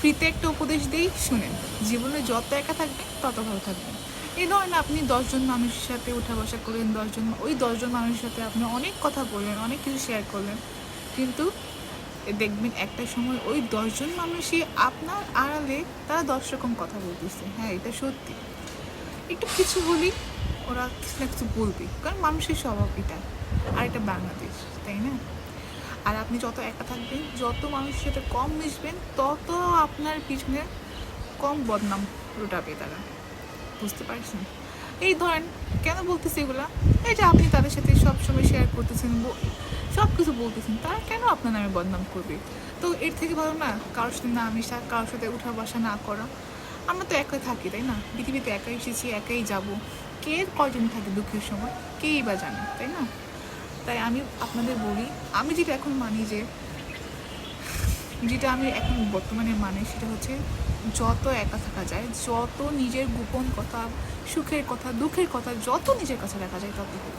ফ্রিতে একটা উপদেশ দিই, শুনেন। জীবনে যত একা থাকবেন তত ভালো থাকবেন। এই ধরেন আপনি 10 জন মানুষের সাথে উঠা বসা করলেন, 10 জন মানুষের সাথে আপনি অনেক কথা বললেন, অনেক কিছু শেয়ার করলেন, কিন্তু দেখবেন একটা সময় ওই 10 জন মানুষই আপনার আড়ালে তারা 10 রকম কথা বলতেছে। হ্যাঁ, এটা সত্যি। একটু কিছু হলেই ওরা কিছু না কিছু বলবে, কারণ মানুষের স্বভাব এটা। আর এটা বাংলাদেশ, তাই না? আর আপনি যত একা থাকবেন, যত মানুষের সাথে কম মিশবেন, তত আপনার পিছনে কম বদনাম রটাবে তারা। বুঝতে পারছেন? এই ধরেন, কেন বলতেছি এগুলা? এই যে আপনি তাদের সাথে সবসময় শেয়ার করতেছেন, সব কিছু বলতেছেন, তারা কেন আপনার নামে বদনাম করবে? তো এর থেকে ভালো না কারোর সাথে না মিশা, কারোর সাথে উঠা বসা না করা। আমরা তো একাই থাকি, তাই না? পৃথিবীতে একাই এসেছি, একাই যাব। কে কয়জন থাকে দুঃখের সময়, কেই বা জানে, তাই না? তাই আমি আপনাদের বলি, আমি যেটা এখন মানি, যেটা আমি এখন বর্তমানে মানি, সেটা হচ্ছে যত একা থাকা যায়, যত নিজের গোপন কথা, সুখের কথা, দুঃখের কথা যত নিজের কাছে রাখা যায় তত ভালো।